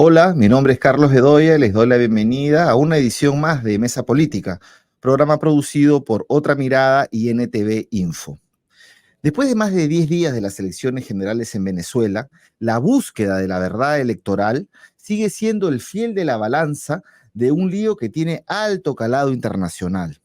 Hola, mi nombre es Carlos Bedoya y les doy la bienvenida a una edición más de Mesa Política, programa producido por Otra Mirada y NTV Info. Después de más de 10 días de las elecciones generales en Venezuela, la búsqueda de la verdad electoral sigue siendo el fiel de la balanza de un lío que tiene alto calado internacional.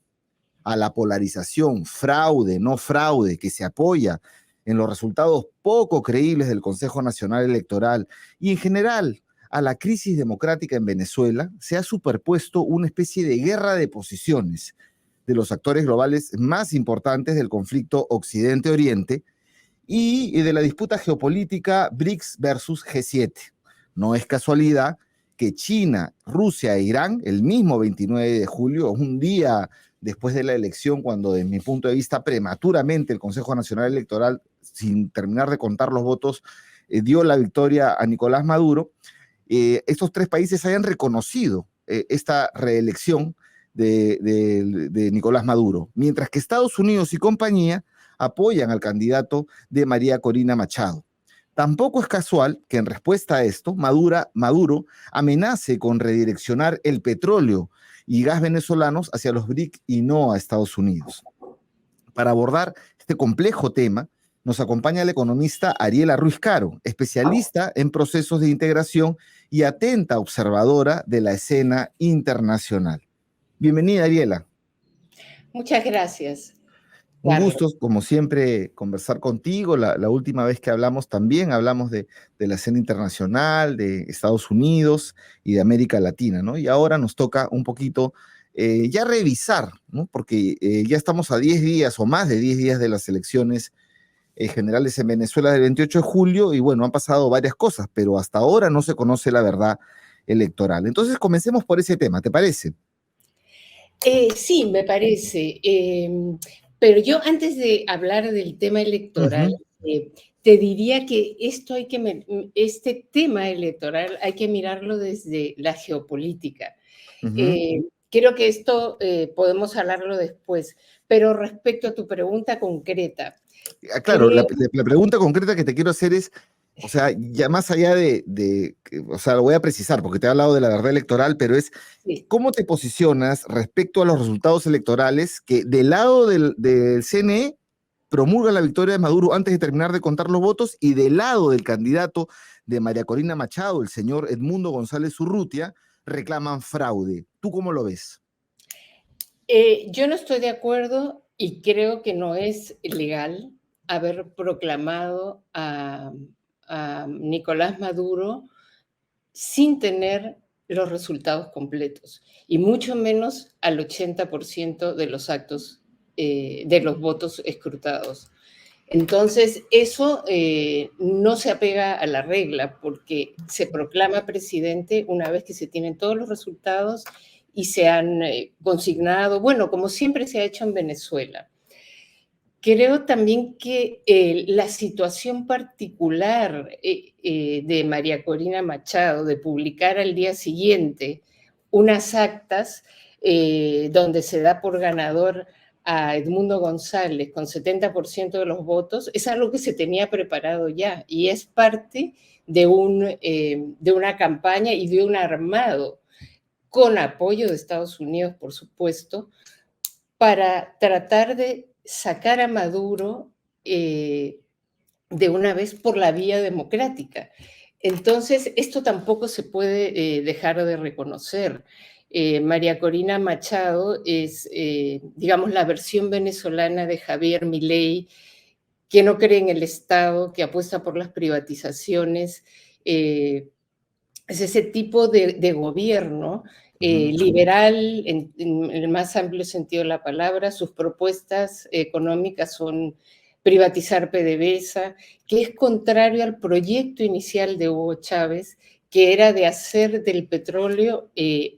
A la polarización, fraude, no fraude, que se apoya en los resultados poco creíbles del Consejo Nacional Electoral y en general a la crisis democrática en Venezuela, se ha superpuesto una especie de guerra de posiciones de los actores globales más importantes del conflicto Occidente-Oriente y de la disputa geopolítica BRICS versus G7. No es casualidad que China, Rusia e Irán, el mismo 29 de julio, un día después de la elección, cuando desde mi punto de vista prematuramente el Consejo Nacional Electoral, sin terminar de contar los votos, dio la victoria a Nicolás Maduro, estos tres países hayan reconocido esta reelección de Nicolás Maduro, mientras que Estados Unidos y compañía apoyan al candidato de María Corina Machado. Tampoco es casual que en respuesta a esto, Maduro amenace con redireccionar el petróleo y gas venezolanos hacia los BRIC y no a Estados Unidos. Para abordar este complejo tema, nos acompaña la economista Ariela Ruiz Caro, especialista en procesos de integración y atenta observadora de la escena internacional. Bienvenida, Ariela. Muchas gracias, Un Carlos. gusto, como siempre, conversar contigo. La última vez que hablamos también hablamos de la escena internacional, de Estados Unidos y de América Latina, ¿no? Y ahora nos toca un poquito ya revisar, ¿no? Porque ya estamos a 10 días o más de 10 días de las elecciones generales en Venezuela del 28 de julio y bueno, han pasado varias cosas, pero hasta ahora no se conoce la verdad electoral. Entonces comencemos por ese tema, ¿te parece? Sí, me parece. Pero yo antes de hablar del tema electoral, Ujú, eh, te diría que este tema electoral hay que mirarlo desde la geopolítica. ujú. Eh, Creo que esto podemos hablarlo después, pero respecto a tu pregunta concreta, Claro, creo la pregunta concreta que te quiero hacer es, o sea, ya más allá o sea, lo voy a precisar porque te he hablado de la verdad electoral, pero es, sí. ¿cómo te posicionas respecto a los resultados electorales que del lado del CNE promulgan la victoria de Maduro antes de terminar de contar los votos y del lado del candidato de María Corina Machado, el señor Edmundo González Urrutia, reclaman fraude? ¿Tú cómo lo ves? Yo no estoy de acuerdo y creo que no es legal haber proclamado a Nicolás Maduro sin tener los resultados completos y mucho menos al 80% de los actos, de los votos escrutados. Entonces, eso no se apega a la regla porque se proclama presidente una vez que se tienen todos los resultados y se han consignado, bueno, como siempre se ha hecho en Venezuela. Creo también que la situación particular de María Corina Machado de publicar al día siguiente unas actas donde se da por ganador a Edmundo González con 70% de los votos, es algo que se tenía preparado ya y es parte de una campaña y de un armado con apoyo de Estados Unidos, por supuesto, para tratar de sacar a Maduro eh, de una vez por la vía democrática. Entonces, esto tampoco se puede dejar de reconocer. María Corina Machado es, digamos, la versión venezolana de Javier Milei, que no cree en el Estado, que apuesta por las privatizaciones. Es ese tipo de gobierno Ujú. liberal en el más amplio sentido de la palabra. Sus propuestas económicas son privatizar PDVSA, que es contrario al proyecto inicial de Hugo Chávez, que era de hacer del petróleo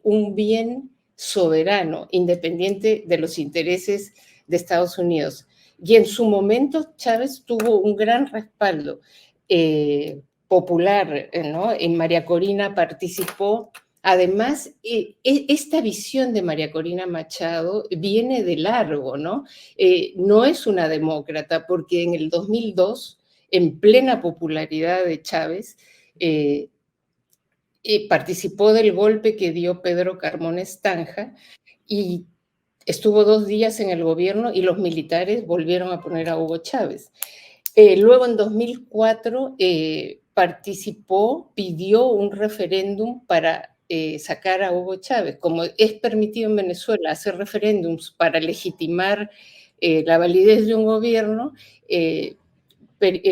un bien soberano, independiente de los intereses de Estados Unidos. Y en su momento Chávez tuvo un gran respaldo. Popular, ¿no? En María Corina participó. Además, esta visión de María Corina Machado viene de largo, ¿no? No es una demócrata, porque en el 2002, en plena popularidad de Chávez, participó del golpe que dio Pedro Carmona Tanja y estuvo 2 días en el gobierno y los militares volvieron a poner a Hugo Chávez. Luego en 2004 participó, pidió un referéndum para sacar a Hugo Chávez. Como es permitido en Venezuela hacer referéndums para legitimar la validez de un gobierno,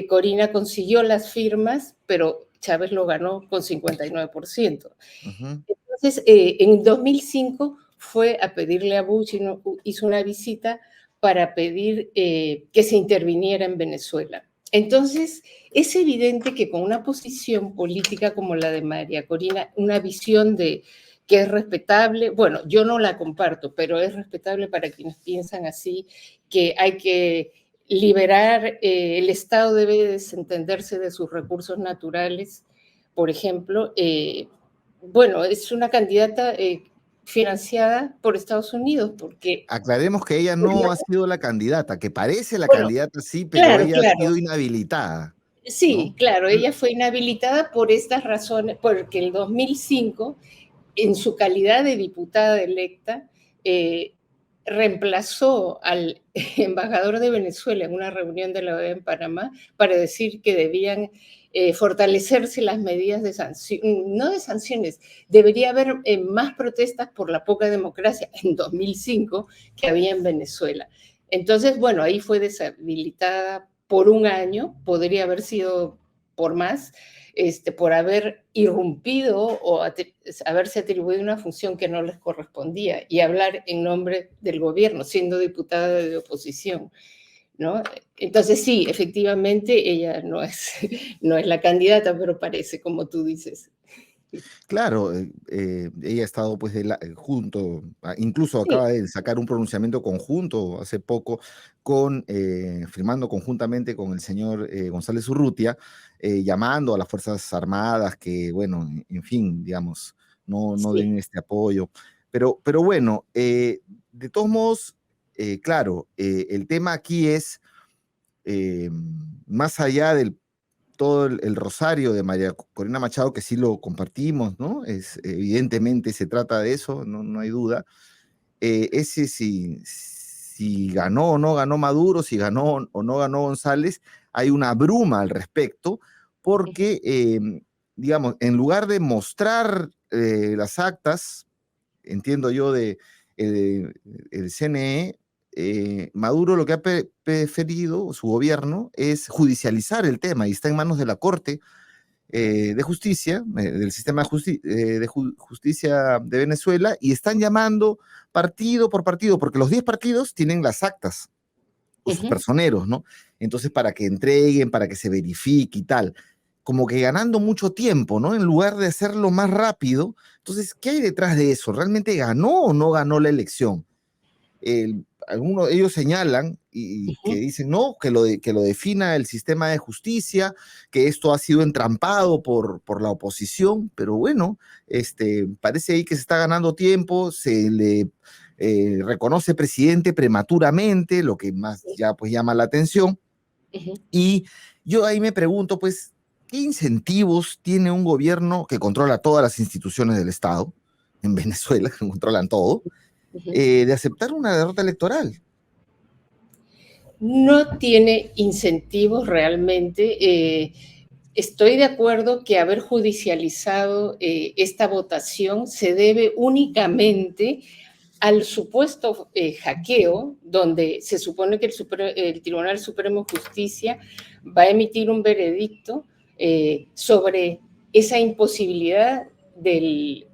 Corina consiguió las firmas, pero Chávez lo ganó con 59%. Ujú. Entonces, en 2005 fue a pedirle a Bush, hizo una visita para pedir que se interviniera en Venezuela. Entonces, es evidente que con una posición política como la de María Corina, una visión de que es respetable, bueno, yo no la comparto, pero es respetable para quienes piensan así, que hay que liberar, el Estado debe desentenderse de sus recursos naturales, por ejemplo, bueno, es una candidata financiada por Estados Unidos, porque, Aclaremos que ella no ha sido la candidata, que parece la bueno, candidata sí, pero claro, ella ha claro, sido inhabilitada, sí, ¿no? claro, ella fue inhabilitada por estas razones, porque en 2005, en su calidad de diputada electa, eh, reemplazó al embajador de Venezuela en una reunión de la OEA en Panamá para decir que debían fortalecerse las medidas de sanciones, no de sanciones, debería haber más protestas por la poca democracia en 2005 que había en Venezuela. Entonces, bueno, ahí fue deshabilitada por un año, podría haber sido por más, por haber irrumpido o haberse atribuido una función que no les correspondía y hablar en nombre del gobierno, siendo diputada de oposición, ¿no? Entonces sí, efectivamente ella no es, no es la candidata, pero parece, como tú dices. Claro, ella ha estado pues junto, incluso Sí. acaba de sacar un pronunciamiento conjunto hace poco firmando conjuntamente con el señor González Urrutia, llamando a las Fuerzas Armadas que, bueno, en fin, digamos, no Sí. den este apoyo. Pero bueno, de todos modos, claro, el tema aquí es, eh, más allá del todo el rosario de María Corina Machado, que sí lo compartimos, ¿no? Evidentemente se trata de eso, no hay duda. Ese si ganó o no ganó Maduro, si ganó o no ganó González, hay una bruma al respecto, porque, digamos, en lugar de mostrar las actas, entiendo yo, el CNE, Maduro lo que ha preferido, su gobierno, es judicializar el tema y está en manos de la Corte de Justicia, del sistema de justicia de Venezuela, y están llamando partido por partido, porque los 10 partidos tienen las actas o sus Ujú. personeros, ¿no? Entonces, para que entreguen, para que se verifique y tal, como que ganando mucho tiempo, ¿no? En lugar de hacerlo más rápido. Entonces, ¿qué hay detrás de eso? ¿Realmente ganó o no ganó la elección? Algunos ellos señalan y que Ujú. dicen no, que lo defina el sistema de justicia, que esto ha sido entrampado por la oposición, pero bueno, parece ahí que se está ganando tiempo, se le reconoce presidente prematuramente, lo que más Sí. ya pues llama la atención, Ujú. y yo ahí me pregunto pues, ¿qué incentivos tiene un gobierno que controla todas las instituciones del Estado en Venezuela, que controlan todo, Ujú. de aceptar una derrota electoral? No tiene incentivos realmente. Estoy de acuerdo que haber judicializado esta votación se debe únicamente al supuesto hackeo, donde se supone que el Tribunal Supremo de Justicia va a emitir un veredicto sobre esa imposibilidad del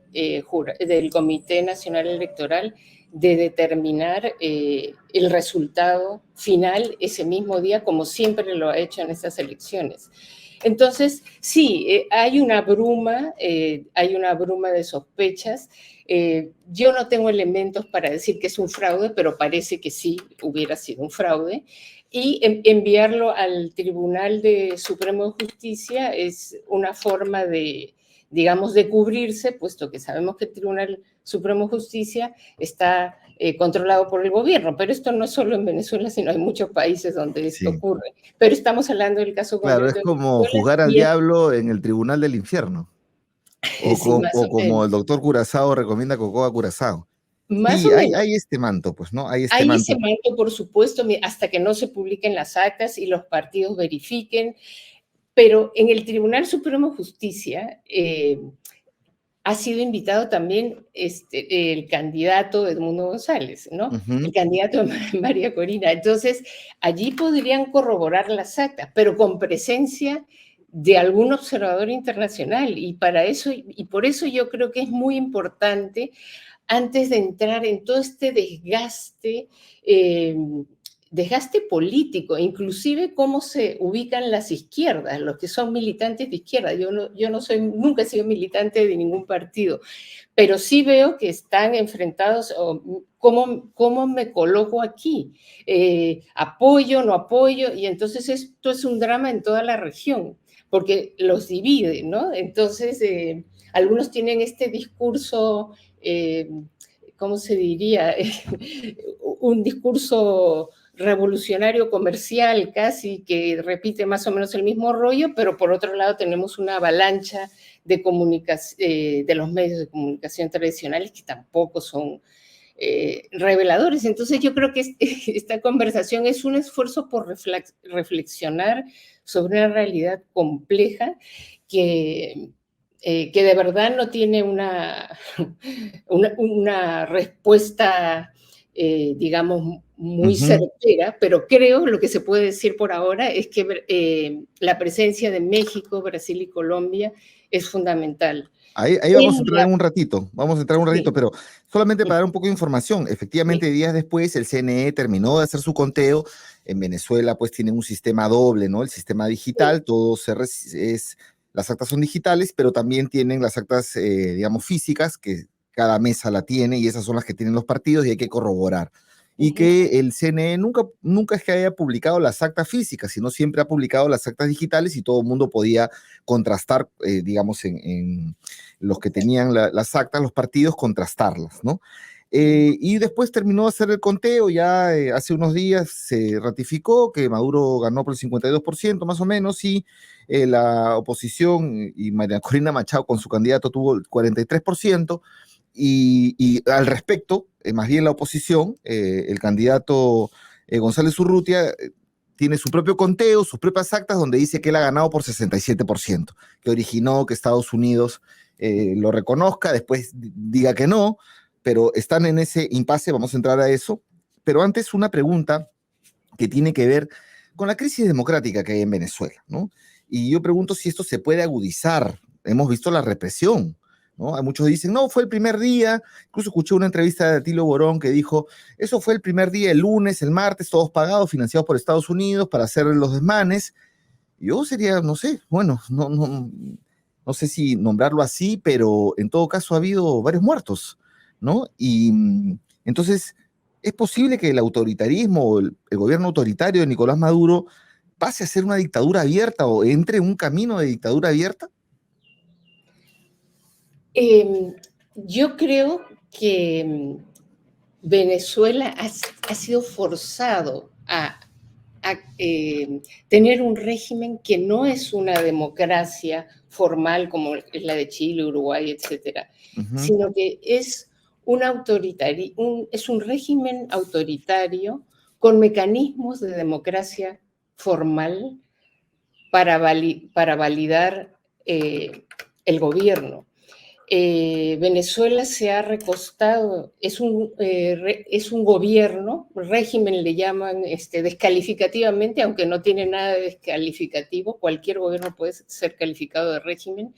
Comité Nacional Electoral de determinar el resultado final ese mismo día, como siempre lo ha hecho en estas elecciones. Entonces, sí, hay una bruma de sospechas. Yo no tengo elementos para decir que es un fraude, pero parece que sí hubiera sido un fraude. Y enviarlo al Tribunal de Supremo de Justicia es una forma de, digamos, de cubrirse, puesto que sabemos que el Tribunal Supremo de Justicia está controlado por el gobierno, pero esto no es solo en Venezuela, sino hay muchos países donde esto Sí, ocurre. Pero estamos hablando del caso claro, concreto es de como Venezuela jugar al y es, diablo en el tribunal del infierno. Sí, más O o como el menos. doctor Curazao recomienda Cocoa Curazao. Más Sí, o menos. hay este manto, pues, ¿no? Hay este Hay ese manto. marco, por supuesto, hasta que no se publiquen las actas y los partidos verifiquen, pero en el Tribunal Supremo de Justicia ha sido invitado también el candidato Edmundo González, ¿no? El Ujú. candidato de María Corina. Entonces, allí podrían corroborar las actas, pero con presencia de algún observador internacional. Y para eso, y por eso yo creo que es muy importante antes de entrar en todo este eh, desgaste político, inclusive cómo se ubican las izquierdas, los que son militantes de izquierda. Yo no soy, nunca he sido militante de ningún partido, pero sí veo que están enfrentados, ¿cómo me coloco aquí? ¿Apoyo, no apoyo? Y entonces esto es un drama en toda la región, porque los divide, ¿no? Entonces, algunos tienen este discurso, ¿cómo se diría? Un discurso revolucionario comercial casi que repite más o menos el mismo rollo, pero por otro lado tenemos una avalancha de los medios de comunicación tradicionales que tampoco son reveladores. Entonces yo creo que esta conversación es un esfuerzo por reflexionar sobre una realidad compleja que de verdad no tiene una respuesta, digamos, muy Ujú. certera, pero creo lo que se puede decir por ahora es que la presencia de México, Brasil y Colombia es fundamental. Ahí En vamos a entrar la, en un ratito, vamos a entrar un ratito, sí, pero solamente para dar un poco de información, efectivamente sí, días después el CNE terminó de hacer su conteo. En Venezuela pues tienen un sistema doble, ¿no? El sistema sí, digital, las actas son digitales, pero también tienen las actas, digamos, físicas, que cada mesa la tiene y esas son las que tienen los partidos y hay que corroborar. Y ujú, que el CNE nunca es que haya publicado las actas físicas, sino siempre ha publicado las actas digitales y todo el mundo podía contrastar, digamos, en los que tenían las actas, los partidos, contrastarlas, ¿no? Y después terminó de hacer el conteo, ya hace unos días se ratificó que Maduro ganó por el 52% más o menos, y la oposición y María Corina Machado con su candidato tuvo el 43%, y al respecto, más bien la oposición, el candidato González Urrutia, tiene su propio conteo, sus propias actas, donde dice que él ha ganado por 67%, que originó que Estados Unidos lo reconozca, después diga que no, pero están en ese impasse, vamos a entrar a eso. Pero antes una pregunta que tiene que ver con la crisis democrática que hay en Venezuela, ¿no? Y yo pregunto si esto se puede agudizar. Hemos visto la represión, ¿no? Hay muchos dicen, no, fue el primer día. Incluso escuché una entrevista de Atilio Borón que dijo, eso fue el primer día, el lunes, el martes, todos pagados, financiados por Estados Unidos para hacer los desmanes. Yo sería, no sé, bueno, no sé si nombrarlo así, pero en todo caso ha habido varios muertos, ¿no? Y entonces, ¿es posible que el autoritarismo o el gobierno autoritario de Nicolás Maduro pase a ser una dictadura abierta o entre en un camino de dictadura abierta? Eh, yo creo que Venezuela ha sido forzado a tener un régimen que no es una democracia formal como es la de Chile, Uruguay, etcétera, Ujú. sino que es un régimen autoritario con mecanismos de democracia formal para validar el gobierno. Venezuela se ha recostado, es un gobierno, régimen le llaman descalificativamente, aunque no tiene nada de descalificativo, cualquier gobierno puede ser calificado de régimen.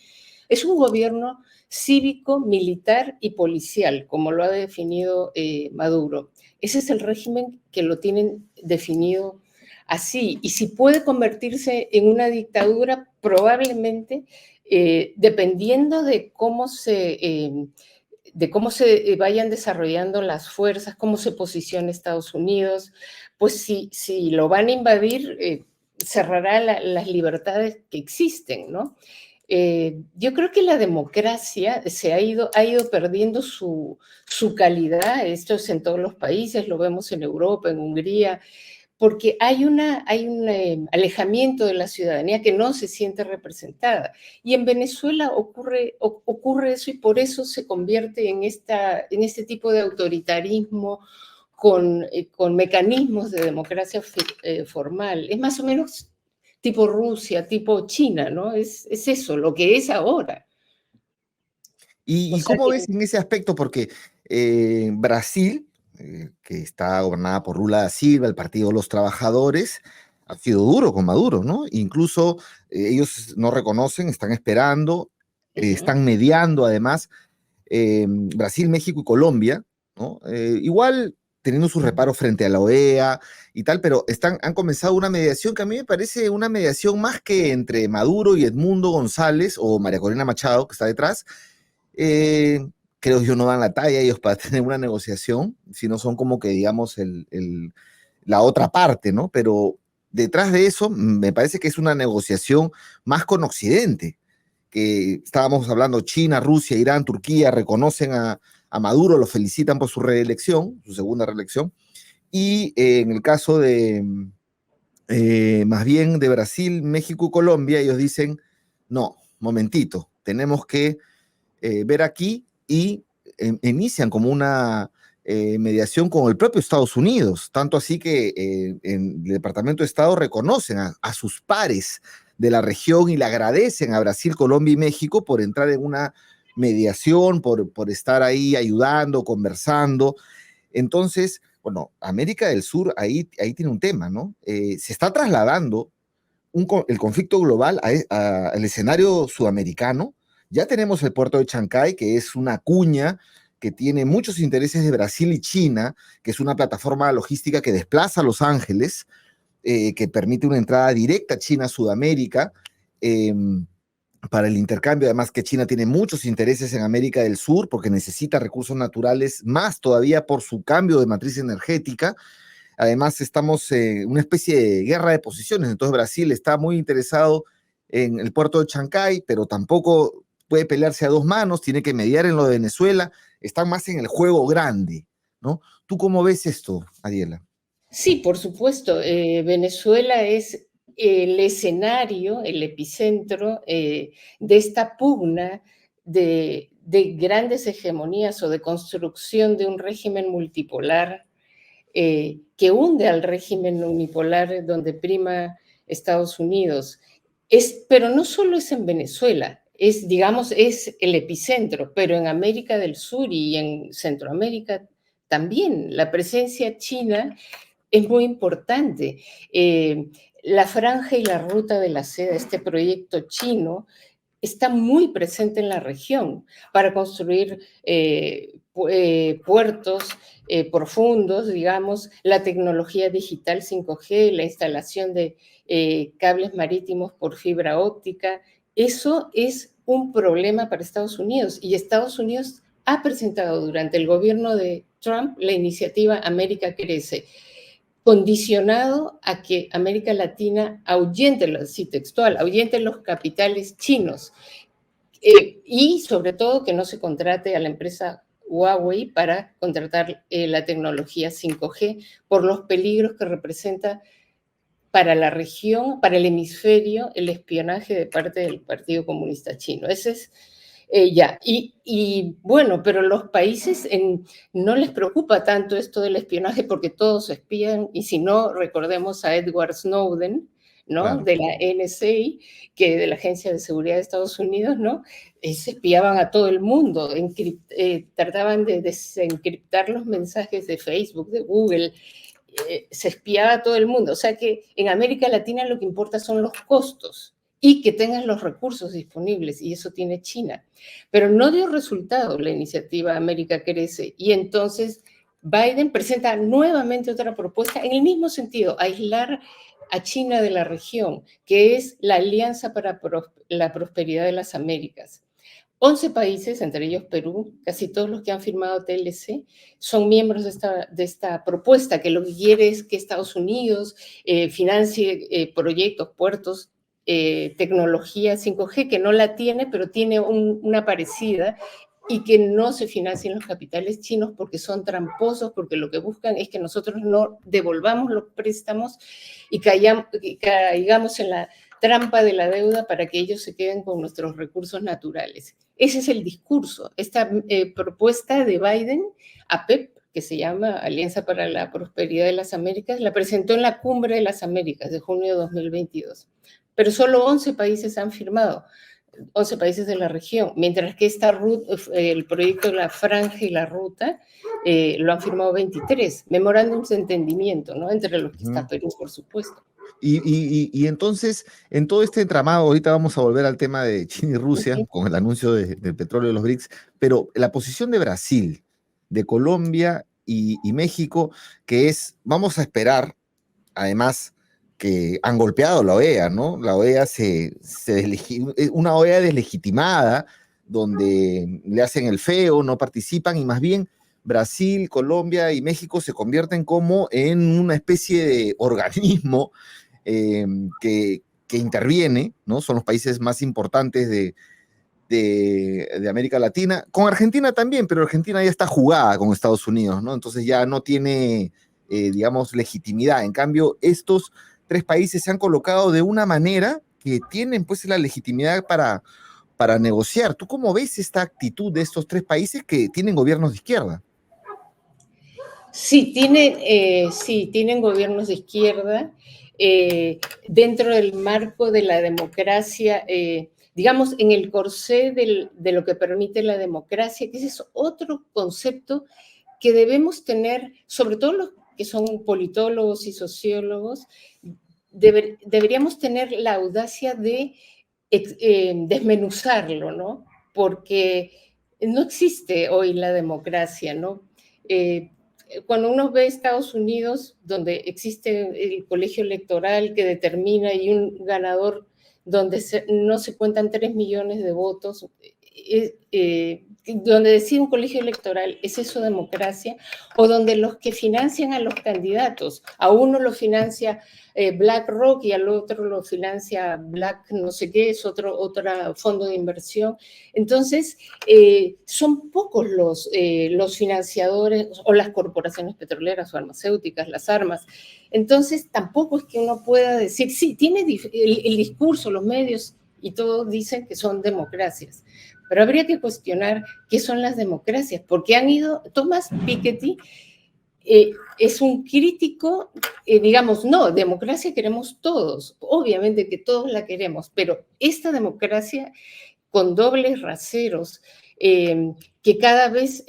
Es un gobierno cívico, militar y policial, como lo ha definido Maduro. Ese es el régimen que lo tienen definido así. Y si puede convertirse en una dictadura, probablemente dependiendo de cómo se vayan desarrollando las fuerzas, cómo se posiciona Estados Unidos, pues si lo van a invadir, cerrará las libertades que existen, ¿no? Yo creo que la democracia ha ido perdiendo su calidad, esto es en todos los países, lo vemos en Europa, en Hungría, porque hay un alejamiento de la ciudadanía que no se siente representada. Y en Venezuela ocurre eso y por eso se convierte en este tipo de autoritarismo con mecanismos de democracia formal. Es más o menos tipo Rusia, tipo China, ¿no? Es eso, lo que es ahora. O ¿Y sea cómo que ves en ese aspecto? Porque Brasil, que está gobernada por Lula da Silva, el Partido de los Trabajadores, ha sido duro con Maduro, ¿no? Incluso ellos no reconocen, están esperando, ujú, están mediando además Brasil, México y Colombia, ¿no? Igual teniendo sus reparos frente a la OEA y tal, pero han comenzado una mediación que a mí me parece una mediación más que entre Maduro y Edmundo González o María Corina Machado, que está detrás. eh, Creo que ellos no dan la talla ellos para tener una negociación, sino son como que, digamos, la otra parte, ¿no? Pero detrás de eso me parece que es una negociación más con Occidente, que estábamos hablando, China, Rusia, Irán, Turquía, reconocen a Maduro, lo felicitan por su reelección, su segunda reelección, y en el caso de, más bien de Brasil, México y Colombia, ellos dicen, no, momentito, tenemos que ver aquí y inician como una mediación con el propio Estados Unidos, tanto así que en el Departamento de Estado reconocen a sus pares de la región y le agradecen a Brasil, Colombia y México por entrar en una mediación, por estar ahí ayudando, conversando. Entonces, bueno, América del Sur ahí tiene un tema, ¿no? Se está trasladando el conflicto global al escenario sudamericano. Ya tenemos el puerto de Chancay, que es una cuña que tiene muchos intereses de Brasil y China, que es una plataforma logística que desplaza a Los Ángeles, que permite una entrada directa a China a Sudamérica. Eh, para el intercambio, además que China tiene muchos intereses en América del Sur porque necesita recursos naturales, más todavía por su cambio de matriz energética. Además, estamos en una especie de guerra de posiciones. Entonces, Brasil está muy interesado en el puerto de Chancay, pero tampoco puede pelearse a dos manos, tiene que mediar en lo de Venezuela. Están más en el juego grande, ¿no? ¿Tú cómo ves esto, Adiela? sí, por supuesto. Venezuela es el escenario, el epicentro de esta pugna de grandes hegemonías o de construcción de un régimen multipolar que hunde al régimen unipolar donde prima Estados Unidos. Pero no solo es en Venezuela, digamos, es el epicentro, pero en América del Sur y en Centroamérica también. La presencia china es muy importante. La franja y la ruta de la seda, este proyecto chino, está muy presente en la región para construir puertos profundos, digamos, la tecnología digital 5G, la instalación de cables marítimos por fibra óptica. Eso es un problema para Estados Unidos y Estados Unidos ha presentado durante el gobierno de Trump la iniciativa América Crece, condicionado a que América Latina ahuyente, sí, textual, ahuyente los capitales chinos y sobre todo que no se contrate a la empresa Huawei para contratar la tecnología 5G por los peligros que representa para la región, para el hemisferio, el espionaje de parte del Partido Comunista Chino. Ese es ya. Bueno, pero los países no les preocupa tanto esto del espionaje porque todos espían, y si no, recordemos a Edward Snowden, ¿no? Claro. De la NSA, que de la Agencia de Seguridad de Estados Unidos, ¿no? Se espiaban a todo el mundo, trataban de desencriptar los mensajes de Facebook, de Google, se espiaba a todo el mundo. O sea que en América Latina lo que importa son los costos y que tengan los recursos disponibles, y eso tiene China. Pero no dio resultado la iniciativa América Crece, y entonces Biden presenta nuevamente otra propuesta en el mismo sentido, aislar a China de la región, que es la Alianza para la Prosperidad de las Américas. 11 países, entre ellos Perú, casi todos los que han firmado TLC, son miembros de esta propuesta, que lo que quiere es que Estados Unidos financie proyectos, puertos, tecnología 5G, que no la tiene, pero tiene una parecida y que no se financien los capitales chinos porque son tramposos, porque lo que buscan es que nosotros no devolvamos los préstamos y caigamos en la trampa de la deuda para que ellos se queden con nuestros recursos naturales. Ese es el discurso. Esta propuesta de Biden a PEP, que se llama Alianza para la Prosperidad de las Américas, la presentó en la Cumbre de las Américas de junio de 2022. Pero solo 11 países han firmado. 11 países de la región, mientras que esta ruta, el proyecto de la franja y la ruta lo han firmado 23, memorándums de entendimiento, ¿no? Entre los que está Perú, por supuesto. Y entonces, en todo este entramado, ahorita vamos a volver al tema de China y Rusia, Okay. con el anuncio del petróleo de los BRICS, pero la posición de Brasil, de Colombia y México, que es, vamos a esperar, además, que han golpeado la OEA, ¿no? La OEA una OEA deslegitimada, donde le hacen el feo, no participan, y más bien Brasil, Colombia y México se convierten como en una especie de organismo eh, que interviene, ¿no? Son los países más importantes de América Latina, con Argentina también, pero Argentina ya está jugada con Estados Unidos, ¿no? Entonces ya no tiene, digamos, legitimidad. En cambio, estos tres países se han colocado de una manera que tienen pues la legitimidad para negociar. ¿Tú cómo ves esta actitud de estos tres países que tienen gobiernos de izquierda? Sí, tienen gobiernos de izquierda dentro del marco de la democracia, digamos, en el corsé de lo que permite la democracia, que ese es otro concepto que debemos tener, sobre todo los que son politólogos y sociólogos, deberíamos tener la audacia de desmenuzarlo, ¿no? Porque no existe hoy la democracia, ¿no? Eh, Cuando uno ve Estados Unidos, donde existe el colegio electoral que determina y un ganador donde no se cuentan 3 millones de votos, donde decide un colegio electoral, ¿es eso democracia? O donde los que financian a los candidatos, a uno lo financia BlackRock y al otro lo financia Black no sé qué, es otro fondo de inversión. Entonces, son pocos los financiadores o las corporaciones petroleras o farmacéuticas, las armas. Entonces, tampoco es que uno pueda decir, sí, tiene el discurso, los medios y todos dicen que son democracias, pero habría que cuestionar qué son las democracias, porque han ido, Thomas Piketty es un crítico, digamos, no, democracia queremos todos, obviamente que todos la queremos, pero esta democracia con dobles raseros, que cada vez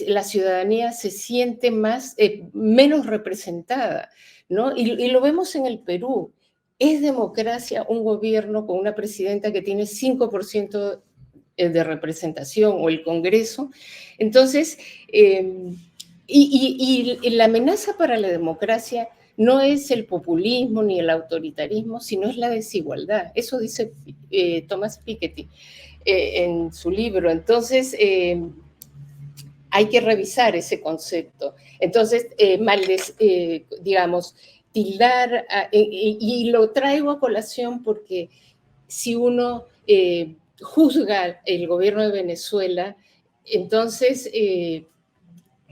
la ciudadanía se siente menos representada, ¿no? Y lo vemos en el Perú. ¿Es democracia un gobierno con una presidenta que tiene 5% de representación o el Congreso? Entonces, y la amenaza para la democracia no es el populismo ni el autoritarismo, sino es la desigualdad. Eso dice Thomas Piketty en su libro. Entonces, hay que revisar ese concepto. Entonces, digamos, tildar, y lo traigo a colación porque si uno juzga el gobierno de Venezuela, entonces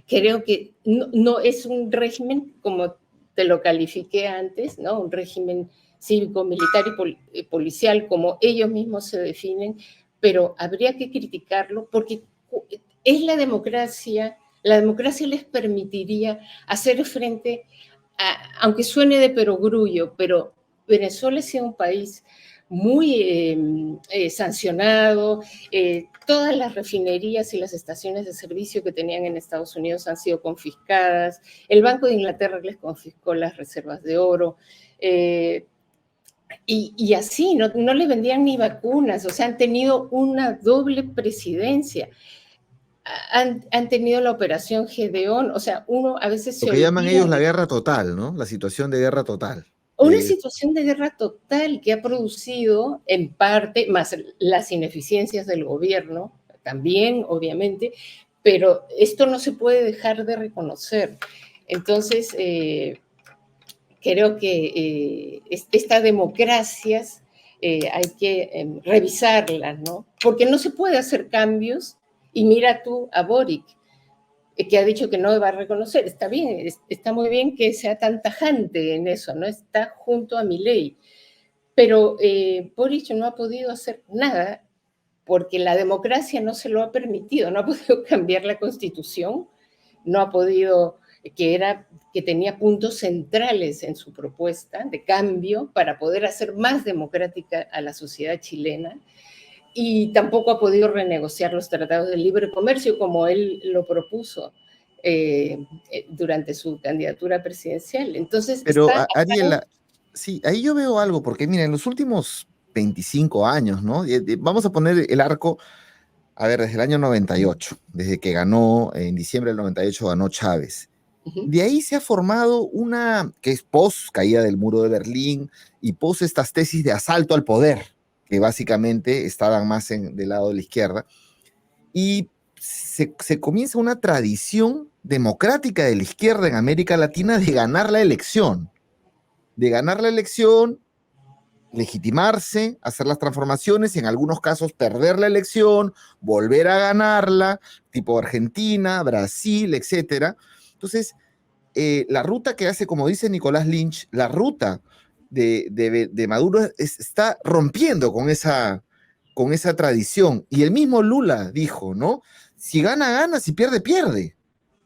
creo que no es un régimen como te lo califiqué antes, ¿no? Un régimen cívico, militar y policial, como ellos mismos se definen, pero habría que criticarlo porque es la democracia les permitiría hacer frente, aunque suene de perogrullo, pero Venezuela ha sido un país muy sancionado, todas las refinerías y las estaciones de servicio que tenían en Estados Unidos han sido confiscadas, el Banco de Inglaterra les confiscó las reservas de oro, y así, no les vendían ni vacunas, o sea, han tenido una doble presidencia. Han tenido la operación Gedeón, o sea, uno a veces Lo se que llaman ellos olvida la de guerra total, ¿no? La situación de guerra total. una situación de guerra total que ha producido en parte, más las ineficiencias del gobierno, también, obviamente, pero esto no se puede dejar de reconocer. Entonces, creo que estas democracias hay que revisarlas, ¿no? Porque no se puede hacer cambios Y mira tú a Boric, que ha dicho que no va a reconocer. Está bien, está muy bien que sea tan tajante en eso, ¿no? Está junto a Milei. Pero Boric no ha podido hacer nada porque la democracia no se lo ha permitido, no ha podido cambiar la constitución, no ha podido, que tenía puntos centrales en su propuesta de cambio para poder hacer más democrática a la sociedad chilena, y tampoco ha podido renegociar los tratados de libre comercio como él lo propuso durante su candidatura presidencial. Entonces Pero, está... Ariela, sí, ahí yo veo algo, porque mira, en los últimos 25 años, ¿no? Vamos a poner el arco, a ver, desde el año 98, desde que ganó, en diciembre del 98 ganó Chávez. Uh-huh. De ahí se ha formado una, que es post caída del muro de Berlín y post estas tesis de asalto al poder, que básicamente estaban más del lado de la izquierda, y se comienza una tradición democrática de la izquierda en América Latina de ganar la elección, legitimarse, hacer las transformaciones, en algunos casos perder la elección, volver a ganarla, tipo Argentina, Brasil, etcétera. Entonces, la ruta que hace, como dice Nicolás Lynch, la ruta de Maduro está rompiendo con esa tradición. Y el mismo Lula dijo, ¿no? Si gana, gana, si pierde, pierde.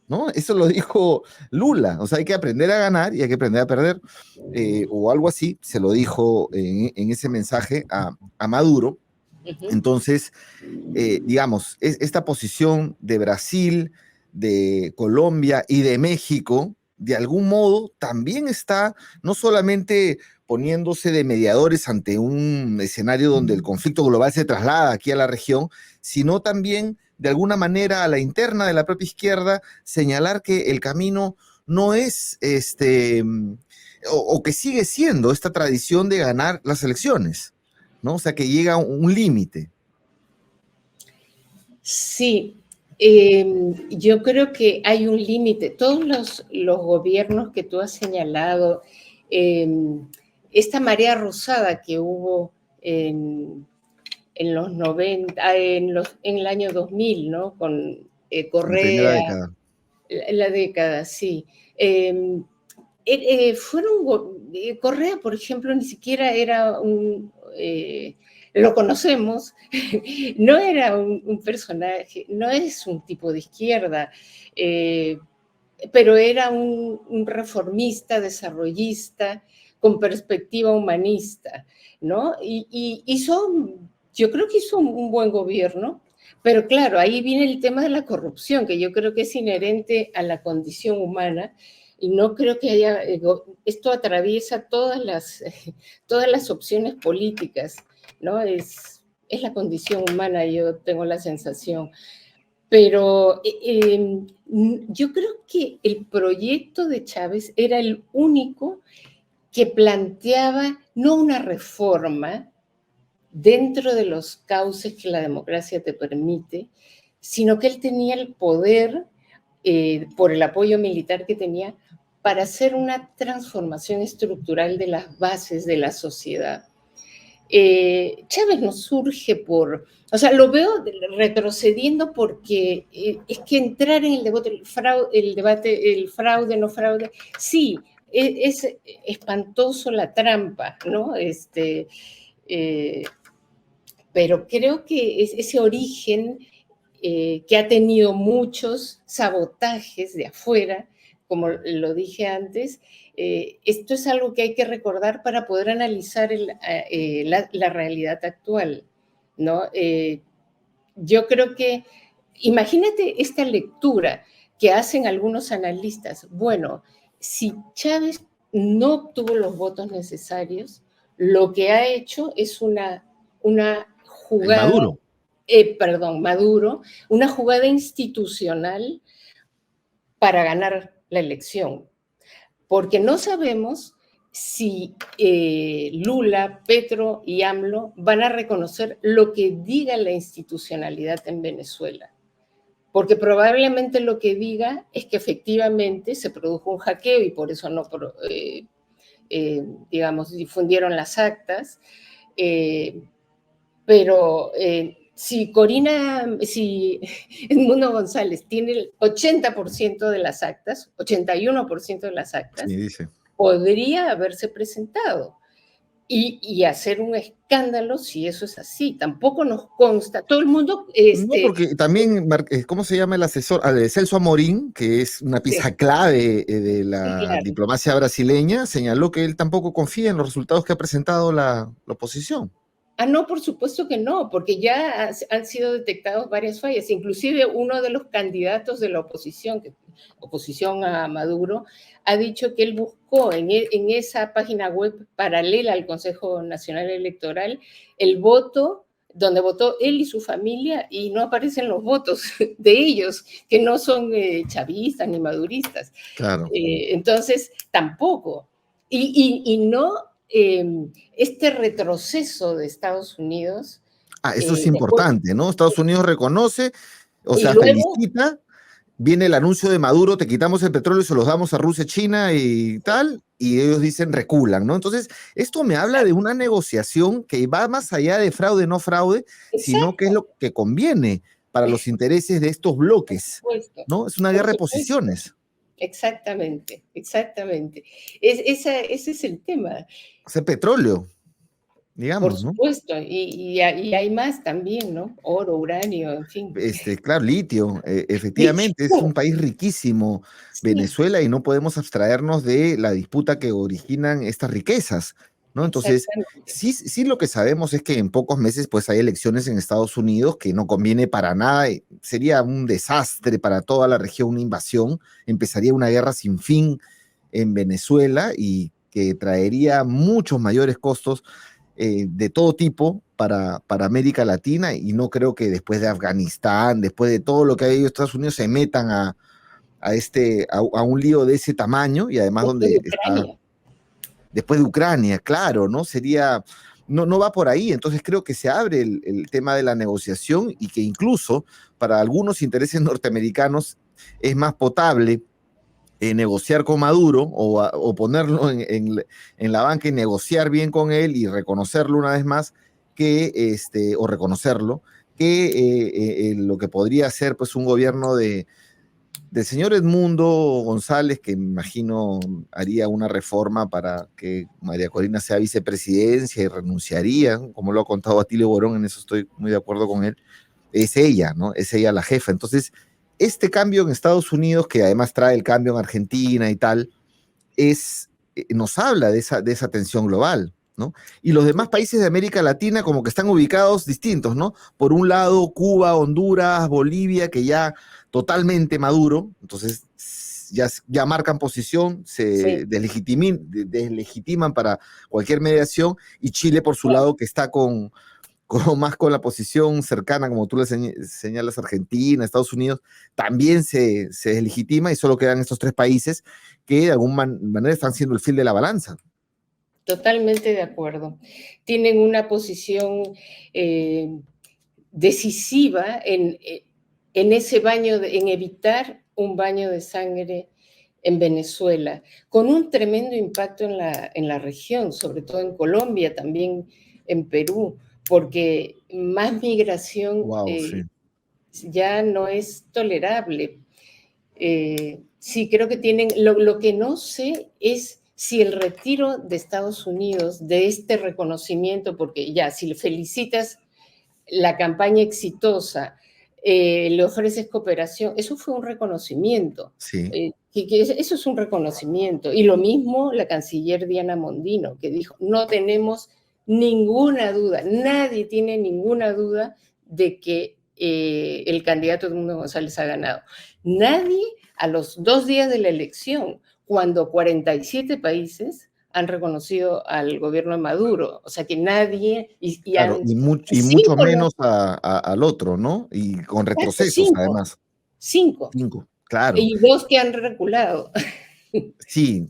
¿No? Eso lo dijo Lula. O sea, hay que aprender a ganar y hay que aprender a perder. O algo así, se lo dijo en ese mensaje a Maduro. Uh-huh. Entonces, digamos, esta posición de Brasil, de Colombia y de México, de algún modo, también está no solamente poniéndose de mediadores ante un escenario donde el conflicto global se traslada aquí a la región, sino también, de alguna manera, a la interna de la propia izquierda, señalar que el camino no es o que sigue siendo esta tradición de ganar las elecciones, ¿no? O sea, que llega a un límite. Sí, yo creo que hay un límite. Todos los gobiernos que tú has señalado, eh, esta marea rosada que hubo en los 90, en el año 2000, ¿no? Con La primera Correa, década. la década, sí. Eh, Correa, por ejemplo, ni siquiera era lo conocemos, no era un personaje, no es un tipo de izquierda, eh, pero era un reformista, desarrollista, con perspectiva humanista, ¿no? Y yo creo que hizo un buen gobierno, pero claro, ahí viene el tema de la corrupción, que yo creo que es inherente a la condición humana, y no creo que haya, esto atraviesa todas las opciones políticas, ¿no? Es la condición humana, yo tengo la sensación. Pero yo creo que el proyecto de Chávez era el único que planteaba no una reforma dentro de los cauces que la democracia te permite, sino que él tenía el poder, por el apoyo militar que tenía, para hacer una transformación estructural de las bases de la sociedad. Chávez no surge o sea, lo veo retrocediendo porque es que entrar en el fraude, no fraude, sí, es espantoso la trampa, ¿no? Eh, pero creo que es ese origen que ha tenido muchos sabotajes de afuera, como lo dije antes, esto es algo que hay que recordar para poder analizar la realidad actual, ¿no? Yo creo que, imagínate esta lectura que hacen algunos analistas. Bueno, si Chávez no obtuvo los votos necesarios, lo que ha hecho es una jugada, Maduro. perdón, Maduro, una jugada institucional para ganar la elección, porque no sabemos si Lula, Petro y AMLO van a reconocer lo que diga la institucionalidad en Venezuela, porque probablemente lo que diga es que efectivamente se produjo un hackeo y por eso no, digamos, difundieron las actas, eh, pero si Edmundo González tiene el 80% de las actas, 81% de las Sí, actas, dice. podría haberse presentado y hacer un escándalo si eso es así. Tampoco nos consta. Todo el mundo, No, porque también, ¿cómo se llama el asesor? Celso Amorín, que es una sí, pieza clave de sí, la claro. diplomacia brasileña, señaló que él tampoco confía en los resultados que ha presentado la oposición. No, por supuesto que no, porque ya han sido detectados varias fallas. Inclusive uno de los candidatos de la oposición, oposición a Maduro, ha dicho que él buscó en esa página web paralela al Consejo Nacional Electoral el voto donde votó él y su familia y no aparecen los votos de ellos, que no son chavistas ni maduristas. Claro. Entonces, tampoco. Y no este retroceso de Estados Unidos, Eso es después, importante, ¿no? Estados Unidos reconoce, o y sea, luego, felicita, viene el anuncio de Maduro, te quitamos el petróleo y se los damos a Rusia, China y tal, y ellos dicen reculan, ¿no? Entonces, esto me habla de una negociación que va más allá de fraude, no fraude, sino que es exacto, lo que conviene para los intereses de estos bloques, supuesto, ¿no? Es una por guerra de supuesto, posiciones. exactamente, exactamente. Ese es el tema, Hacer petróleo, por digamos, ¿no? supuesto, y hay más también, ¿no? Oro, uranio, en fin. Claro, litio, Sí, efectivamente, es un país riquísimo, sí, Venezuela, y no podemos abstraernos de la disputa que originan estas riquezas, ¿no? Entonces, exactamente, sí lo que sabemos es que en pocos meses pues hay elecciones en Estados Unidos que no conviene para nada, sería un desastre para toda la región, una invasión, empezaría una guerra sin fin en Venezuela y que traería muchos mayores costos de todo tipo para América Latina y no creo que después de Afganistán, después de todo lo que ha habido Estados Unidos, se metan a un lío de ese tamaño y además después de donde está, Ucrania, después de Ucrania, claro, ¿no? Sería, no va por ahí, entonces creo que se abre el tema de la negociación y que incluso para algunos intereses norteamericanos es más potable negociar con Maduro o ponerlo en la banca y negociar bien con él y reconocerlo una vez más, o reconocerlo, que lo que podría ser pues un gobierno del señor Edmundo González, que me imagino haría una reforma para que María Corina sea vicepresidencia y renunciaría, como lo ha contado Atilio Borón, en eso estoy muy de acuerdo con él, es ella, ¿no? Es ella la jefa. Entonces, este cambio en Estados Unidos, que además trae el cambio en Argentina y tal, nos habla de esa tensión global, ¿no? Y los demás países de América Latina como que están ubicados distintos, ¿no? Por un lado, Cuba, Honduras, Bolivia, que ya totalmente maduro, entonces ya marcan posición, sí. se deslegitiman para cualquier mediación, y Chile por su lado que está más con la posición cercana, como tú le señalas, Argentina, Estados Unidos, también se deslegitima y solo quedan estos tres países que de alguna manera están siendo el fil de la balanza. Totalmente de acuerdo. Tienen una posición eh, decisiva en ese baño, en evitar un baño de sangre en Venezuela, con un tremendo impacto en la región, sobre todo en Colombia, también en Perú, porque más migración Wow, sí. ya no es tolerable. Sí, creo que tienen, lo que no sé es si el retiro de Estados Unidos de este reconocimiento, porque ya, si le felicitas la campaña exitosa, le ofreces cooperación, eso fue un reconocimiento, Sí, eso es un reconocimiento. Y lo mismo la canciller Diana Mondino, que dijo, no tenemos ninguna duda, nadie tiene ninguna duda de que el candidato Edmundo González ha ganado. Nadie a los 2 días de la elección, cuando 47 países han reconocido al gobierno de Maduro, o sea que nadie, claro, y mucho cinco, menos al otro, ¿no? Y con exacto, retrocesos, además. cinco, Cinco, claro. y dos que han reculado. Sí,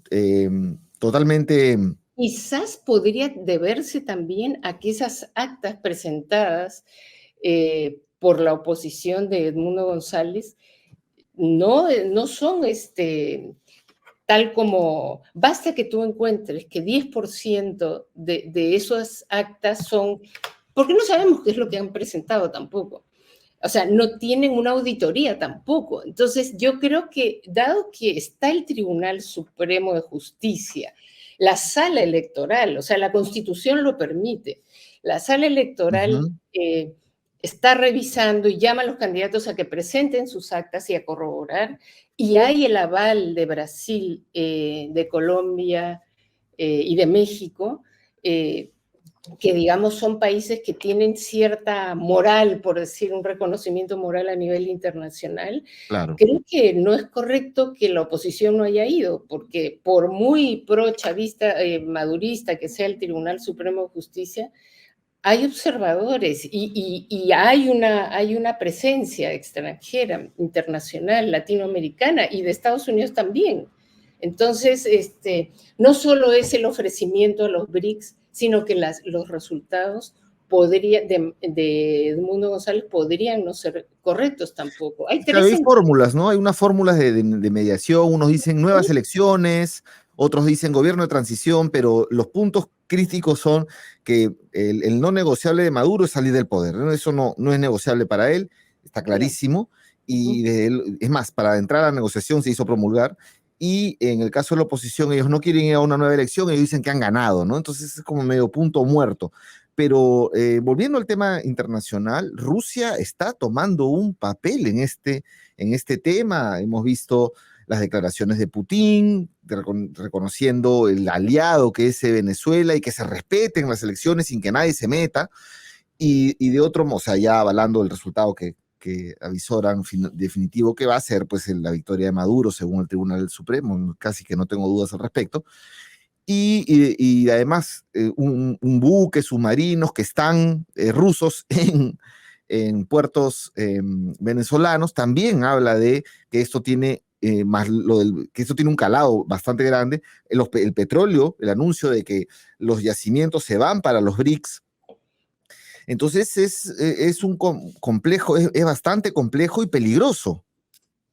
totalmente. Quizás podría deberse también a que esas actas presentadas por la oposición de Edmundo González no son tal como, basta que tú encuentres que 10% de esas actas son porque no sabemos qué es lo que han presentado tampoco. O sea, no tienen una auditoría tampoco. Entonces, yo creo que, dado que está el Tribunal Supremo de Justicia, la sala electoral, o sea, la Constitución lo permite, la sala electoral Ujú, está revisando y llama a los candidatos a que presenten sus actas y a corroborar, y hay el aval de Brasil, de Colombia y de México, eh, que digamos son países que tienen cierta moral, por decir, un reconocimiento moral a nivel internacional. claro. Creo que no es correcto que la oposición no haya ido, porque por muy pro-chavista, madurista que sea el Tribunal Supremo de Justicia, hay observadores y hay una presencia extranjera, internacional, latinoamericana y de Estados Unidos también. Entonces, no solo es el ofrecimiento a los BRICS, sino que los resultados de Edmundo González podrían no ser correctos tampoco. Hay Claro, tres hay fórmulas, ¿no? Hay unas fórmulas de mediación, unos dicen nuevas elecciones, otros dicen gobierno de transición, pero los puntos críticos son que el no negociable de Maduro es salir del poder, ¿no? Eso no es negociable para él, está no. clarísimo, y es más, para entrar a la negociación se hizo promulgar, y en el caso de la oposición ellos no quieren ir a una nueva elección, ellos dicen que han ganado, ¿no? Entonces es como medio punto muerto. Pero volviendo al tema internacional, Rusia está tomando un papel en este tema. Hemos visto las declaraciones de Putin, reconociendo el aliado que es Venezuela y que se respeten las elecciones sin que nadie se meta. Y de otro modo, o sea, ya avalando el resultado que avisoran definitivo que va a ser pues la victoria de Maduro según el Tribunal Supremo, casi que no tengo dudas al respecto. Y además un buque, submarinos que están rusos en puertos venezolanos, también habla de que esto tiene que esto tiene un calado bastante grande. El petróleo, el anuncio de que los yacimientos se van para los BRICS. Entonces es un complejo, es bastante complejo y peligroso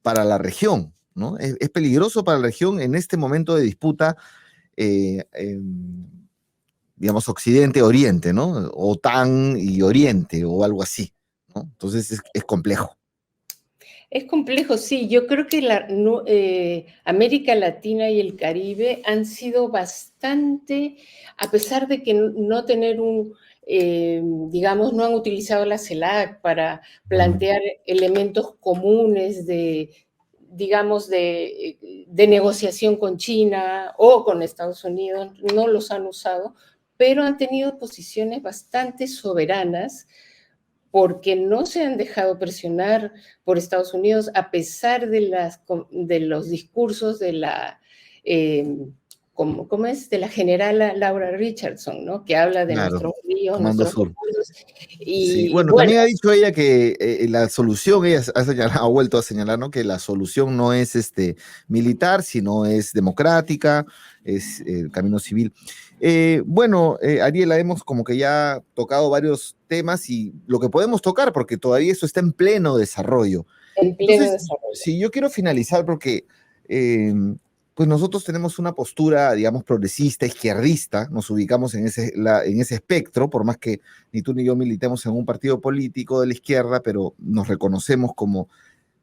para la región, ¿no? Es peligroso para la región en este momento de disputa, eh, eh, digamos, Occidente-Oriente, ¿no? OTAN y Oriente o algo así, ¿no? Entonces es complejo. Es complejo, sí. Yo creo que América Latina y el Caribe han sido bastante, a pesar de que no tener digamos, no han utilizado la CELAC para plantear elementos comunes digamos, de negociación con China o con Estados Unidos, no los han usado, pero han tenido posiciones bastante soberanas porque no se han dejado presionar por Estados Unidos a pesar de los discursos de eh, ¿cómo es? De la generala Laura Richardson, ¿no? Que habla de Claro, nuestros ríos, Comando nuestros Sur. recursos. Sí, Y bueno, bueno, también ha dicho ella que la solución, ella ha vuelto a señalar, ¿no? Que la solución no es militar, sino es democrática, es el camino civil. Bueno, Ariela, hemos como que ya tocado varios temas y lo que podemos tocar, porque todavía eso está en pleno desarrollo. en pleno Entonces, desarrollo. si yo quiero finalizar, porque pues nosotros tenemos una postura, digamos, progresista, izquierdista, nos ubicamos en ese espectro, por más que ni tú ni yo militemos en un partido político de la izquierda, pero nos reconocemos como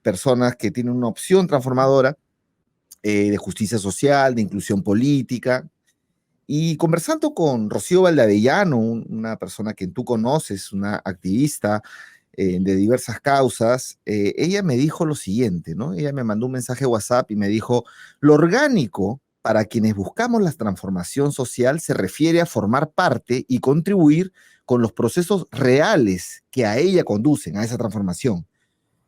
personas que tienen una opción transformadora de justicia social, de inclusión política. Y conversando con Rocío Valdeavellano, una persona que tú conoces, una activista de diversas causas, ella me dijo lo siguiente, ¿no? Ella me mandó un mensaje WhatsApp y me dijo, lo orgánico para quienes buscamos la transformación social se refiere a formar parte y contribuir con los procesos reales que a ella conducen a esa transformación.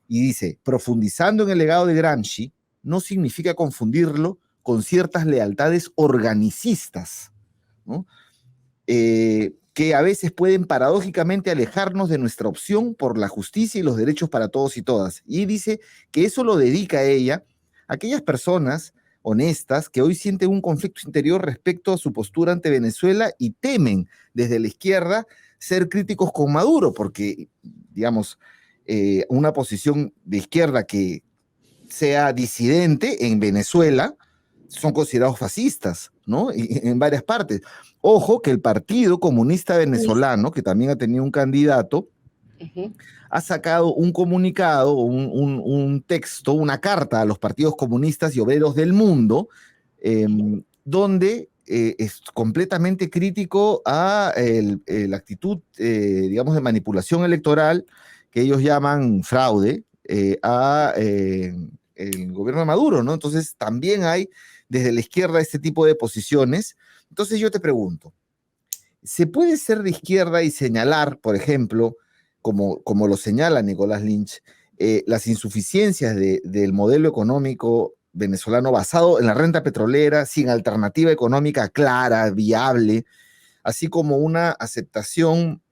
Y dice, profundizando en el legado de Gramsci, no significa confundirlo con ciertas lealtades organicistas, ¿no? Que a veces pueden paradójicamente alejarnos de nuestra opción por la justicia y los derechos para todos y todas. Y dice que eso lo dedica a ella, a aquellas personas honestas que hoy sienten un conflicto interior respecto a su postura ante Venezuela y temen desde la izquierda ser críticos con Maduro, porque, digamos, una posición de izquierda que sea disidente en Venezuela son considerados fascistas, ¿no? Y en varias partes. Ojo que el Partido Comunista Venezolano, que también ha tenido un candidato, ha sacado un comunicado, un texto, una carta a los partidos comunistas y obreros del mundo, donde es completamente crítico a la actitud, digamos, de manipulación electoral que ellos llaman fraude a el gobierno de Maduro, ¿no? Entonces también hay desde la izquierda este tipo de posiciones. Entonces yo te pregunto, ¿se puede ser de izquierda y señalar, por ejemplo, como lo señala Nicolás Lynch, las insuficiencias del modelo económico venezolano basado en la renta petrolera, sin alternativa económica clara, viable, así como una afectación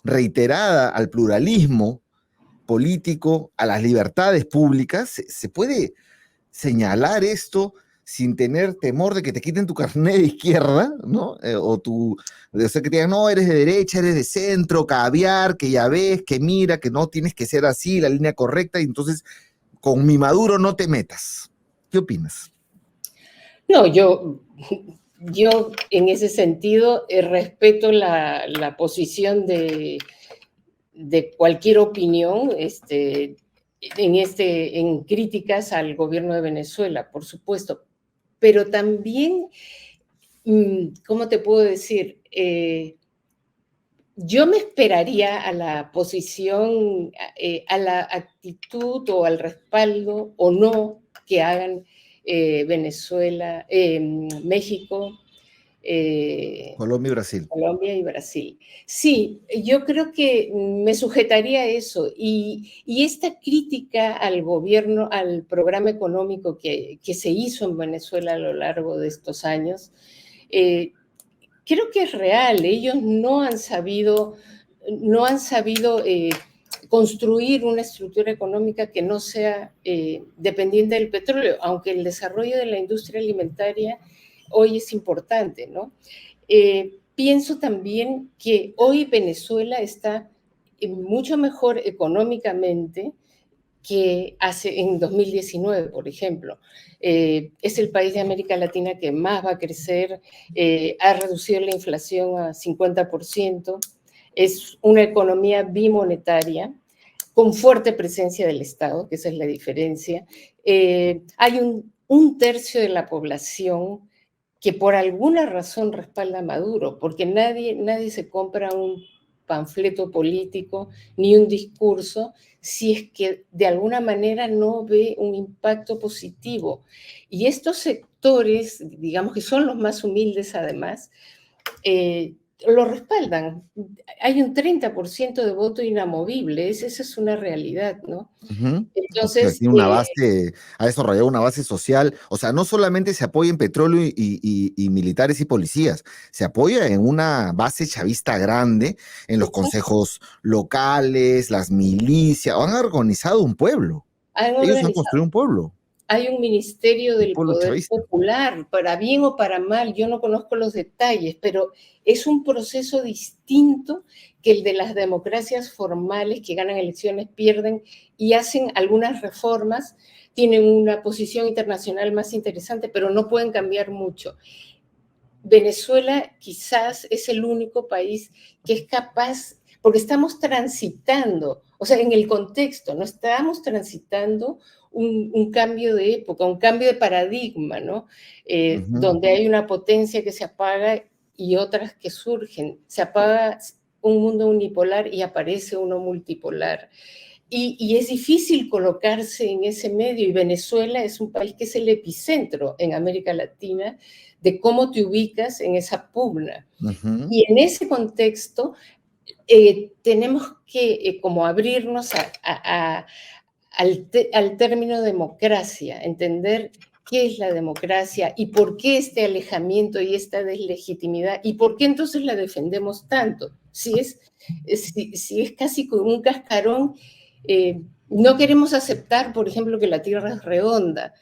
reiterada al pluralismo político, a las libertades públicas? ¿Se puede señalar esto sin tener temor de que te quiten tu carnet de izquierda, ¿no? O sea, que te digan, no, eres de derecha, eres de centro, caviar, que ya ves, que mira, que no tienes que ser así, la línea correcta, y entonces con mi Maduro no te metas. ¿Qué opinas? No, yo en ese sentido respeto la posición de cualquier opinión en críticas al gobierno de Venezuela, por supuesto, pero también, ¿cómo te puedo decir? Yo me esperaría a la posición, a la actitud o al respaldo o no que hagan Venezuela, México, Colombia y Brasil. Colombia y Brasil. Sí, yo creo que me sujetaría a eso. Y esta crítica al gobierno, al programa económico que se hizo en Venezuela a lo largo de estos años, creo que es real. Ellos no han sabido construir una estructura económica que no sea dependiente del petróleo, aunque el desarrollo de la industria alimentaria hoy es importante, ¿no? Pienso también que hoy Venezuela está mucho mejor económicamente que hace en 2019, por ejemplo. Es el país de América Latina que más va a crecer, ha reducido la inflación a 50%, es una economía bimonetaria con fuerte presencia del Estado, que esa es la diferencia. Hay un tercio de la población que por alguna razón respalda a Maduro, porque nadie se compra un panfleto político ni un discurso si es que de alguna manera no ve un impacto positivo. Y estos sectores, digamos que son los más humildes además, lo respaldan. Hay un 30% de voto inamovible, esa es una realidad, ¿no? O sea, Entonces, tiene una base, ha desarrollado una base social, o sea, no solamente se apoya en petróleo y militares y policías, se apoya en una base chavista grande, en los consejos locales, las milicias, han organizado un pueblo, han ellos han organizado. construido Hay un ministerio un del pueblo poder chavista. popular, para bien o para mal, yo no conozco los detalles, pero es un proceso distinto que el de las democracias formales que ganan elecciones, pierden y hacen algunas reformas, tienen una posición internacional más interesante, pero no pueden cambiar mucho. Venezuela quizás es el único país que es capaz, porque estamos transitando, o sea, en el contexto, no estamos transitando un cambio de época, un cambio de paradigma, ¿no? Donde hay una potencia que se apaga y otras que surgen. Se apaga un mundo unipolar y aparece uno multipolar. Y es difícil colocarse en ese medio, y Venezuela es un país que es el epicentro en América Latina de cómo te ubicas en esa pugna. Y en ese contexto tenemos que como abrirnos al término democracia, entender qué es la democracia y por qué este alejamiento y esta deslegitimidad y por qué entonces la defendemos tanto. Si es casi como un cascarón, no queremos aceptar, por ejemplo, que la Tierra es redonda.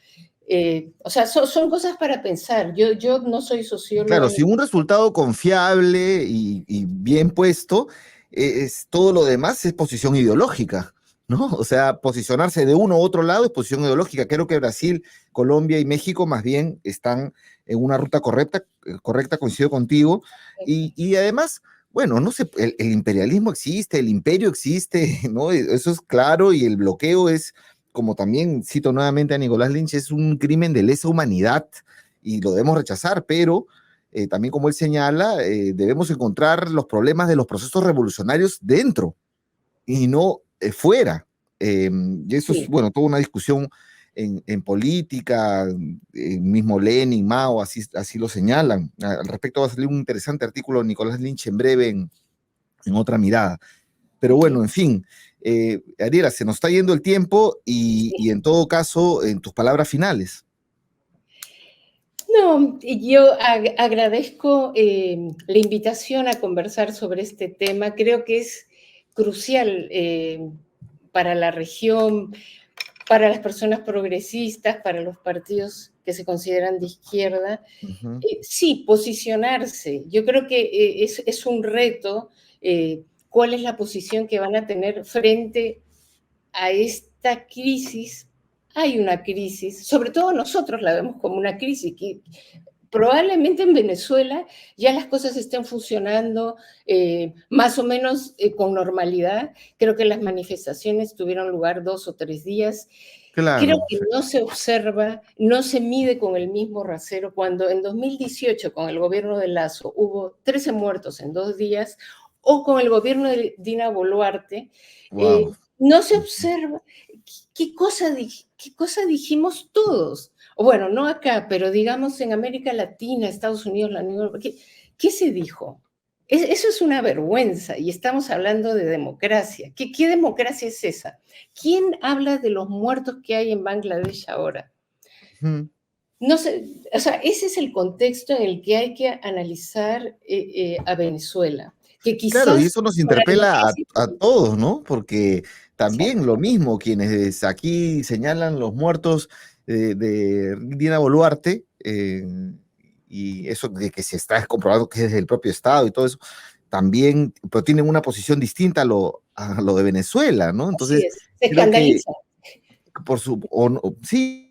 O sea, son cosas para pensar. Yo no soy socióloga. Claro, sin un resultado confiable y bien puesto, todo lo demás es posición ideológica. ¿no? O sea, posicionarse de uno u otro lado es posición ideológica. Creo que Brasil, Colombia y México más bien están en una ruta correcta, correcta, coincido contigo. Y además, bueno, no sé, el imperialismo existe, el imperio existe, ¿no? Eso es claro, y el bloqueo es, como también cito nuevamente a Nicolás Lynch, es un crimen de lesa humanidad y lo debemos rechazar, pero también como él señala, debemos encontrar los problemas de los procesos revolucionarios dentro y no fuera. Y eso es, Sí. bueno, toda una discusión en política, mismo Lenin, Mao, así lo señalan. Al respecto va a salir un interesante artículo de Nicolás Lynch en breve en otra mirada. Pero bueno, en fin, Ariela, se nos está yendo el tiempo y Sí. en todo caso, en tus palabras finales. No, yo agradezco la invitación a conversar sobre este tema. Creo que es crucial para la región, para las personas progresistas, para los partidos que se consideran de izquierda. Ujú. Sí, posicionarse. Yo creo que es un reto. ¿Cuál es la posición que van a tener frente a esta crisis? Hay una crisis, sobre todo nosotros la vemos como una crisis, que probablemente en Venezuela ya las cosas estén funcionando más o menos con normalidad. Creo que las manifestaciones tuvieron lugar 2 o 3 días. Creo Claro, que no se observa, no se mide con el mismo rasero. Cuando en 2018 con el gobierno de Lazo hubo 13 muertos en 2 días, o con el gobierno de Dina Boluarte, wow. no se observa qué cosa dijimos todos. O bueno, no acá, pero digamos en América Latina, Estados Unidos, la Unión Europea. ¿Qué se dijo? Eso es una vergüenza y estamos hablando de democracia. ¿Qué democracia es esa? ¿Quién habla de los muertos que hay en Bangladesh ahora? Ujú. No sé, o sea, ese es el contexto en el que hay que analizar a Venezuela, que Claro, y quizás eso nos para los interpela más a todos, ¿no? Porque también exacto, lo mismo, quienes aquí señalan los muertos de Dina Boluarte, y eso de que se está comprobado que es del propio Estado y todo eso, también, pero tienen una posición distinta a lo de Venezuela, ¿no? así Entonces, es, se creo que escandaliza, sí,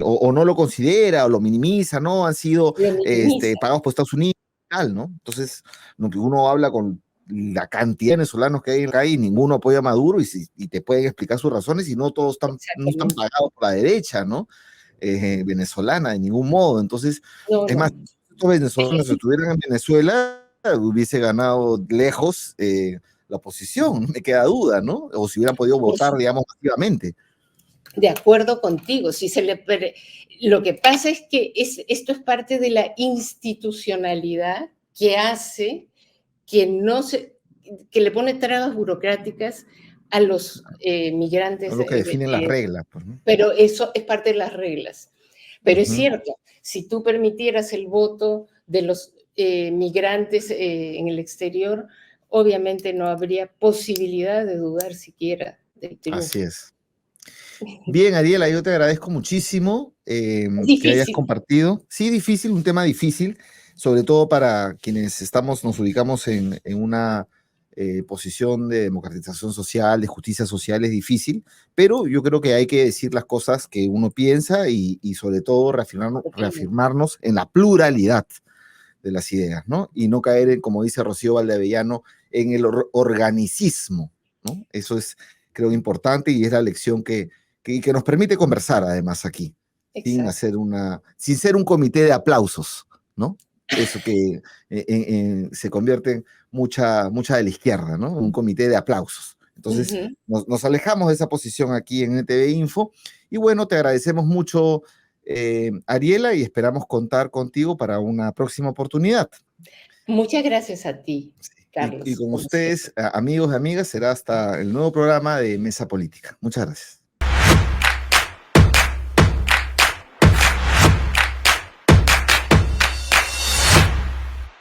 o no lo considera o lo minimiza, ¿no? Han sido lo minimiza. pagados por Estados Unidos y tal, ¿no? Entonces, uno habla con la cantidad de venezolanos que hay acá y ninguno apoya a Maduro y te pueden explicar sus razones y no todos no están Exactamente. pagados por la derecha, ¿no? Venezolana, de ningún modo. Entonces, No, es no. más, si estos venezolanos estuvieran en Venezuela, hubiese ganado lejos la oposición, no me queda duda, ¿no? O si hubieran podido Por votar, su- digamos, activamente. de acuerdo contigo. Si se le, lo que pasa es que esto es parte de la institucionalidad que hace que no se, que le pone trabas burocráticas a los Es migrantes, lo que definen las reglas, pues, ¿no? pero eso es parte de las reglas. Pero es Ujú. cierto, si tú permitieras el voto de los migrantes en el exterior, obviamente no habría posibilidad de dudar siquiera del Así triunfo. es. Bien, Ariela, yo te agradezco muchísimo Es que hayas difícil, compartido. Sí, difícil, un tema difícil, sobre todo para quienes nos ubicamos en una posición de democratización social, de justicia social, es difícil, pero yo creo que hay que decir las cosas que uno piensa y sobre todo totalmente. reafirmarnos en la pluralidad de las ideas, ¿no? Y no caer en, como dice Rocío Valdeavellano, en el organicismo, ¿no? Eso es, creo, importante y es la lección que nos permite conversar además aquí, Exacto. sin ser un comité de aplausos, ¿no? Eso que se convierte en mucha de la izquierda, ¿no? Un comité de aplausos. Entonces, Ujú. nos alejamos de esa posición aquí en NTV Info y bueno, te agradecemos mucho Ariela, y esperamos contar contigo para una próxima oportunidad. Muchas gracias a ti, Y Carlos, con como siempre. ustedes, amigos y amigas, será hasta el nuevo programa de Mesa Política. Muchas gracias.